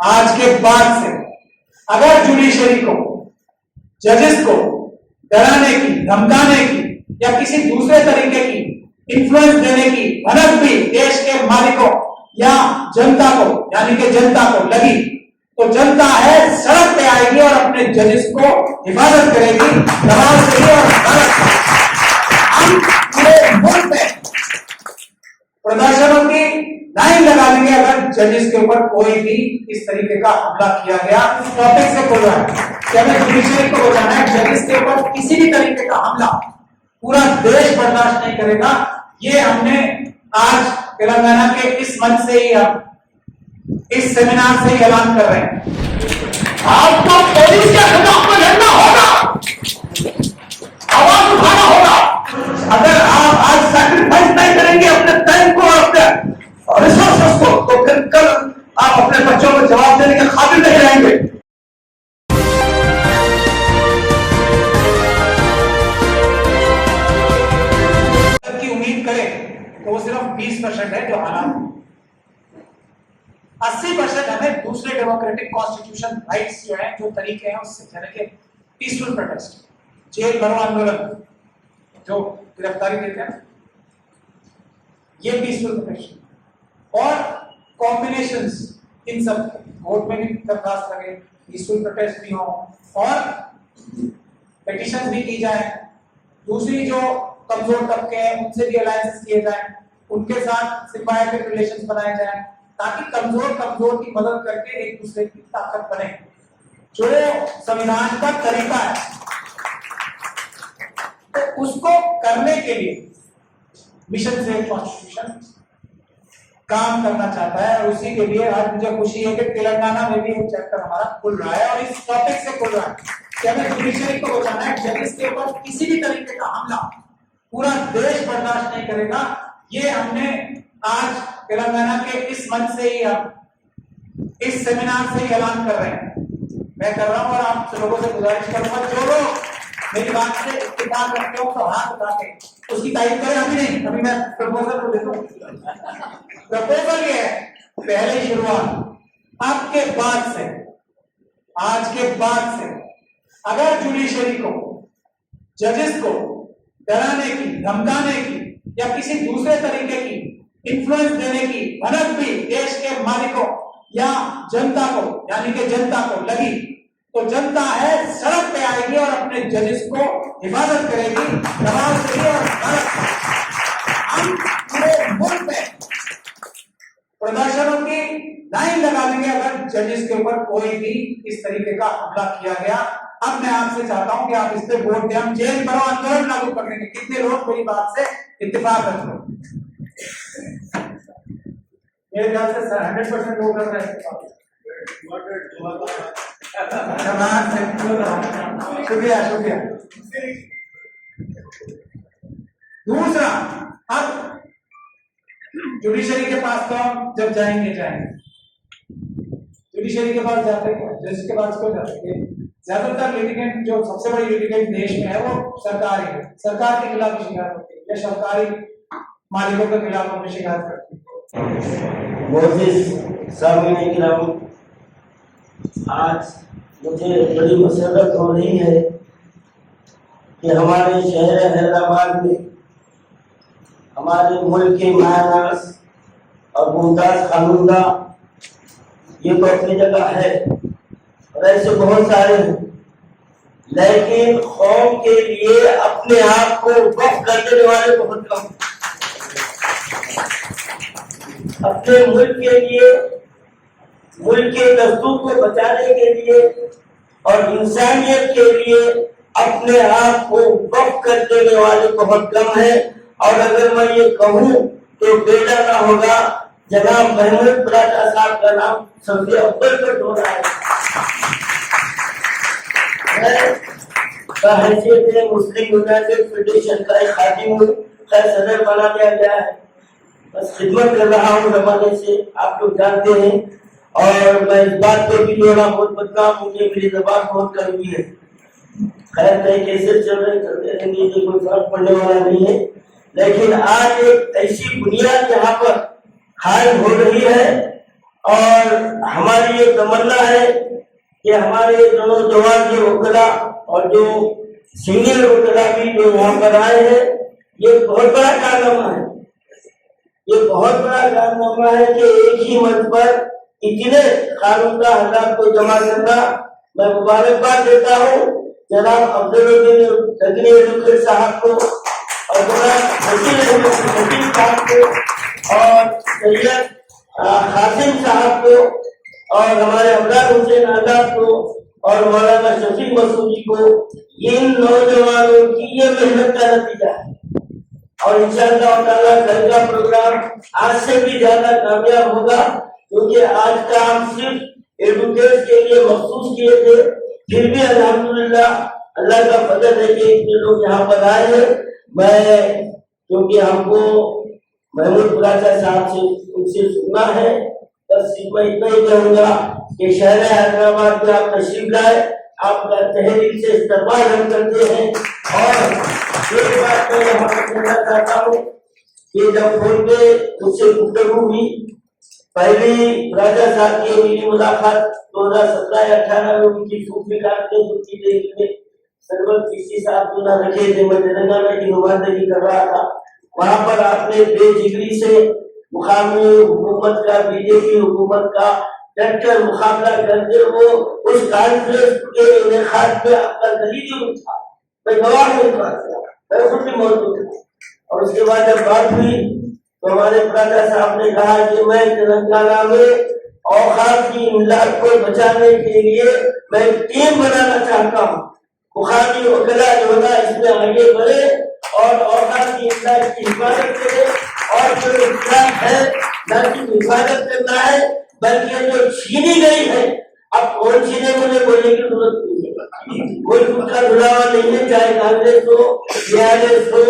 आज के बाद से अगर जुडिशरी को, जजेस को डराने की, धमकाने की या किसी दूसरे तरीके की इन्फ्लुएंस देने की भनक भी देश के मालिकों या जनता को, यानी कि जनता को लगी, तो जनता है सड़क पे आएगी और अपने जजेस को हिफाजत करेगी, दबाव देगी और हम पूरे मुल्क में प्रदर्शनों की लाइन लगा देंगे अगर जजेस के ऊपर कोई भी इस तरीके का हमला किया गया। इस टॉपिक से बोल रहा है कि हमें जुडिशरी को बचाना है, जजेस के ऊपर किसी भी तरीके का हमला पूरा देश बर्दाश्त नहीं करेगा। ये हमने आज तेलंगाना के इस मंच से ही, इस सेमिनार से ही ऐलान कर रहे हैं। आपको पुलिस के खिलाफ में लड़ना होगा, आवाज उठाना होगा। अगर आप आज सैक्रिफाइस नहीं करेंगे अपने टाइम को और अपने रिसोर्सेस को, तो फिर कल आप अपने बच्चों को जवाब देने के काबिल नहीं रहेंगे। की उम्मीद करें तो वो सिर्फ 20% है जो हालात, 80% हमें दूसरे डेमोक्रेटिक कॉन्स्टिट्यूशन राइट्स जो है, जो तरीके हैं उससे, यानी कि पीसफुल प्रोटेस्ट, जेल भरो आंदोलन, जो गिरफ्तारी देते हैं, ये पीसफुल प्रोटेस्ट और कॉम्बिनेशंस इन सब, वोट में भी दरखास्त लगे, पीसफुल प्रोटेस्ट भी हो और पिटीशन भी की जाए। दूसरी जो कमजोर तबके हैं उनसे भी अलायंसेस किए जाए, उनके साथ सिम्बायोटिक रिलेशंस बनाए जाए, ताकि कमजोर की मदद करके एक दूसरे की ताकत बने। जो संविधान का तरीका है, तो उसको करने के लिए मिशन से कॉन्स्टिट्यूशन काम करना चाहता है और उसी के लिए आज मुझे खुशी है कि तेलंगाना में भी एक चैप्टर हमारा खुल रहा है और इस टॉपिक से खुल रहा है कि हमें जुडिशरी को बचाना है, जजेस के ऊपर किसी भी तरीके का हमला पूरा देश बर्दाश्त नहीं करेगा। ये हमने आज तेलंगाना के इस मंच से ही, इस सेमिनार से ही ऐलान कर रहे हैं। मैं कर रहा हूं और आप लोगों से गुजारिश करूंगा, जो लोग मेरी बात से इत्तेफाक रखते हो तो हाथ उठा के उसकी तारीफ करें। अभी नहीं, अभी मैं प्रपोजल को देखो। प्रपोजल ये है, पहले शुरुआत, अब के बाद से, आज के बाद से अगर जुडिशरी को, जजेस को डराने की, धमकाने की या किसी दूसरे तरीके की इन्फ्लुएंस देने की भनक भी देश के मालिकों या जनता को, यानी कि जनता को लगी, तो जनता है सड़क पे आएगी और अपने जजेस को हिफाजत करेगी, दबाव देगी और हम पूरे मुल्क में प्रदर्शनों की लाइन लगा देंगे अगर जजेस के ऊपर कोई भी इस तरीके का हमला किया गया। अब मैं आपसे चाहता हूं कि आप इस पे वोट दें, हम जेल भरो आंदोलन लागू कर देंगे। कितने लोग मेरी बात से इत्तेफाक रख लो? मेरे ख्याल से 100% लोग कर रहे हैं। शुक्रिया शुक्रिया। दूसरा, अब जुडिशरी के पास तो हम जब जाएंगे जुडिशरी के पास जाते हैं, जज के पास क्यों जाते हैं? ज्यादातर लिटिगेंट, जो सबसे बड़ी लिटिगेंट देश में है, वो सरकार ही है। सरकार के खिलाफ शिकायत होती है या सरकारी मालिकों के खिलाफ हमें शिकायत करती है। मोजिस सामने गिराम, आज मुझे बड़ी मसरत हो रही है कि हमारे शहर हैदराबाद में हमारे मुल्क के महानास और मुमताज खानुंदा, ये तो अपनी जगह है और ऐसे बहुत सारे हैं, लेकिन कौम के लिए अपने आप को वक्फ कर देने वाले बहुत कम। अपने मुल्क के लिए, मुल्क के दस्तूर को बचाने के लिए और इंसानियत के लिए अपने आप को वक्फ कर देने वाले बहुत कम है। और अगर मैं ये कहूँ तो बेटा ना होगा, जनाब महमूद पराठा साहब का नाम सबसे अव्वल पर हो रहा है। हैसियत मुस्लिम यूनाइटेड फेडरेशन का एक खादिम का सदर बना दिया गया है, बस खिदमत कर रहा हूँ जमाने से, आप लोग जानते हैं। और मैं इस बात पे भी थोड़ा बहुत बदनाम हूँ कि मेरी जबान बहुत कड़वी है। खैर कई कैसे चल रहे चलते रहेंगे, कोई फर्क पड़ने वाला नहीं है। लेकिन आज एक ऐसी बुनियाद यहाँ पर हाल हो रही है और हमारी ये तमन्ना है कि हमारे दोनों जवान के वकला और जो सीनियर वकला भी जो यहाँ पर आए हैं, ये बहुत बड़ा कारनामा है। ये बहुत बड़ा कारनामा है कि एक ही मंच पर इतने खानुका हजरात को जमा करना। मैं मुबारकबाद देता हूँ जनाब अब्दुल तगनी एडवोकेट साहब को और जनाब नसीर साहब को और सैयद हासिम साहब को और हमारे अब्दुल हुसैन आजाद को और मौलाना शफी मसूद जी को। इन नौजवानों की ये मेहनत का नतीजा है और इंशाअल्लाह ताला कल का प्रोग्राम आज से भी ज्यादा कामयाब होगा, क्योंकि आज का हम सिर्फ एडुकेट के लिए मखसूस किए थे, फिर भी अल्हम्दुलिल्लाह अल्लाह का फजल है कि इतने लोग यहाँ पर आए हैं। मैं क्योंकि हमको महमूद राजा साहब से उनसे सुनना है, बस मैं इतना ही कहूँगा कि शहर हैदराबाद में आप तशरीफ लाए, आपका तहरीर से इस्तेमाल हम करते हैं। और एक बात मैं यहाँ पर कहना चाहता हूँ कि जब फोन पे मुझसे गुफ्तगू हुई, पहली राजा साहब की मेरी मुलाकात 2017-18 में उनकी सूफी में सरवर किसी साहब जो ना रखे थे, मैं तेलंगाना की नुमाइंदगी कर रहा था। वहां पर आपने बेजिगरी से मुकामी हुकूमत का, बीजेपी हुकूमत का डटकर मुकाबला करके वो उस कॉन्फ्रेंस के इनेकाद में आपका दलील था, मैं गवाह हूँ, मैं खुद भी मौजूद हूँ। और उसके बाद जब बात हुई तो हमारे राजा साहब ने कहा कि मैं तेलंगाना में औकात की इमदाद को बचाने के लिए मैं टीम बनाना चाहता हूँ। मुकामी वकला जो है इसमें आगे बढ़े और औकात की इमदाद की हिफाजत करे, और जो इमदाद है न सिर्फ हिफाजत करना है बल्कि जो छीनी गई है, अब कौन छीने मुझे बोलने की जरूरत नहीं है, कोई उसका बुलावा नहीं है, चाहे कांग्रेस हो, बीआरएस हो,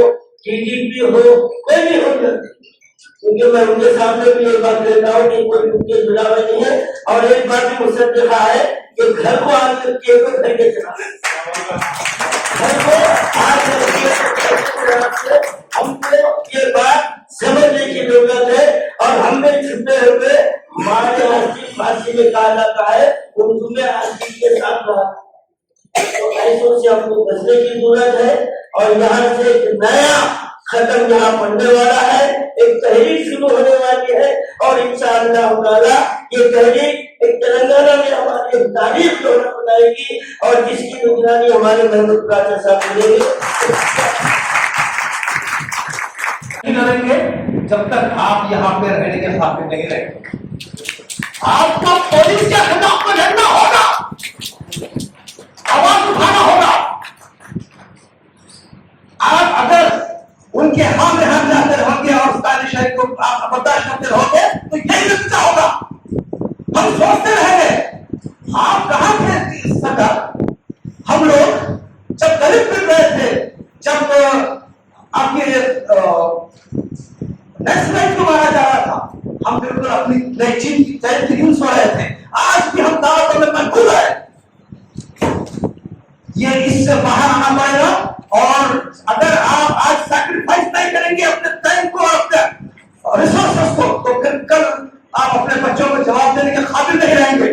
टीडीपी हो, कोई भी हो, क्योंकि मैं उनके सामने भी एक बात कहता हूँ कि कोई उनके बुलावा नहीं है। और एक बात भी मुझसे देखा है कि घर को आग करके घर के चला, घर को आग करके हमको ये बात समझने की जरूरत है। और हमें छुपे हुए हमारे फांसी में कहा जाता है उर्दू में आशिक के साथ रहा, तो ऐसों से हमको बचने की जरूरत है। और यहाँ से एक नया खत्म यहाँ पड़ने वाला है, एक तहरीक शुरू होने वाली है और इंशाअल्लाह ताला ये तहरीक एक तेलंगाना में हमारी तारीफ बनाएगी और जिसकी निगरानी हमारे महमूद राजा साहब करेंगे। करेंगे जब तक आप यहाँ पे रहने के साथ नहीं रहेंगे। आपका पुलिस के खिलाफ में लड़ना होगा, आवाज उठाना होगा। आप अगर उनके हाथ में हाथ जाते रहोगे और तानाशाही को आप बर्दाश्त करते रहोगे तो यही नतीजा होगा। हम सोचते रहेंगे आप कहां थे सरकार, हम लोग जब गरीब मिल रहे थे, जब आपके नेशनल को मारा जा रहा था, हम बिल्कुल अपनी नई चीज सो रहे थे। आज भी हम दावत में मजबूर है, ये इससे बाहर आना पड़ेगा। और अगर आप आज सैक्रिफाइस नहीं करेंगे अपने टाइम को, अपने रिसोर्सेस को, तो फिर कल आप अपने बच्चों को जवाब देने के काबिल नहीं रहेंगे।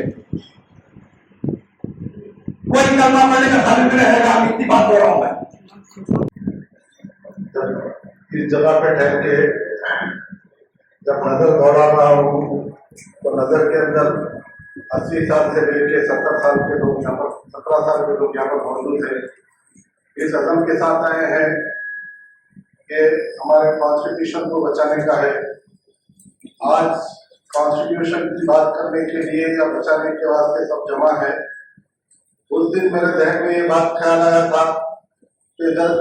कोई करना पड़ने का काबिल नहीं रहेगा, हम इतनी बात दे रहा हूं मैं। इस जगह पे ठहर के जब नजर दौड़ा रहा हूँ तो नजर के अंदर 80 साल से लेकर 70 साल के लोग यहाँ पर, 17 साल के लोग यहाँ पर मौजूद है। इस अज़म के साथ आए हैं कि हमारे कॉन्स्टिट्यूशन को बचाने का है। आज कॉन्स्टिट्यूशन की बात करने के लिए या बचाने के वास्ते सब जमा है। उस दिन मेरे जहन में ये बात ख्याल आया था कि जब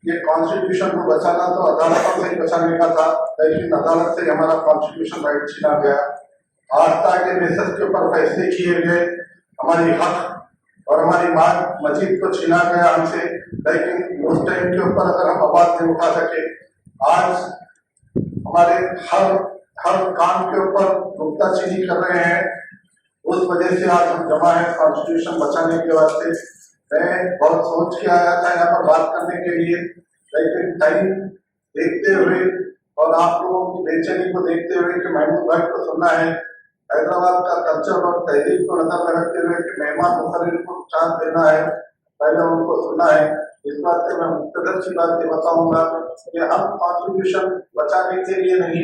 ये कॉन्स्टिट्यूशन को बचाना तो अदालतों से ही बचाने का था, लेकिन अदालत से हमारा कॉन्स्टिट्यूशन राइट छीना गया। आस्था के बेसिस के ऊपर फैसले किए गए, हमारी हक और हमारी मांग मस्जिद को छीना गया हमसे, लेकिन उस टाइम के ऊपर अगर हम आवाज नहीं उठा सके, आज हमारे हर काम के ऊपर नुक्ताचीनी कर रहे हैं। उस वजह से आज हम जमा है कॉन्स्टिट्यूशन बचाने के वास्ते। मैं बहुत सोच के आया था यहाँ पर बात करने के लिए, लेकिन टाइम देखते हुए और आप लोगों की बेचैनी को देखते हुए कि महमूद भाई को सुनना है, हैदराबाद का कल्चर और तहजीब को नजर में रखते हुए कि मेहमान मुखर्रिर को चांस देना है, पहले उनको सुनना है। इस बात से मैं मुख्तसर सी बात ये बताऊंगा कि हम कॉन्स्टिट्यूशन बचाने के लिए नहीं,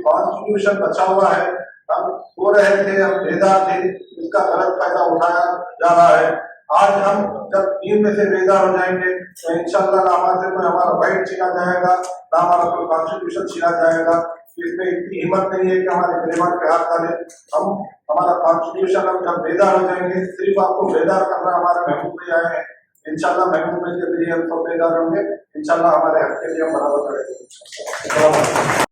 कॉन्स्टिट्यूशन बचा हुआ है, हम सो रहे थे, हम बेदार थे, इसका गलत फायदा उठाया जा रहा है। आज हम जब नींद में से बेदार हो जाएंगे तो इंशाल्लाह ना हमारे से कोई हमारा राइट छीना जाएगा, ना हमारा कोई कॉन्स्टिट्यूशन छीना जाएगा। इसमें इतनी हिम्मत नहीं है कि हमारे गिरबान पे हाथ डालें। हम हमारा कॉन्स्टिट्यूशन हम जब बेदार हो जाएंगे, सिर्फ आपको बेदार करना हमारे महबूब में आए हैं। इंशाल्लाह महबूब के जरिए हम सब बेदार होंगे, इंशाल्लाह हमारे हक के लिए हम बराबर करेंगे।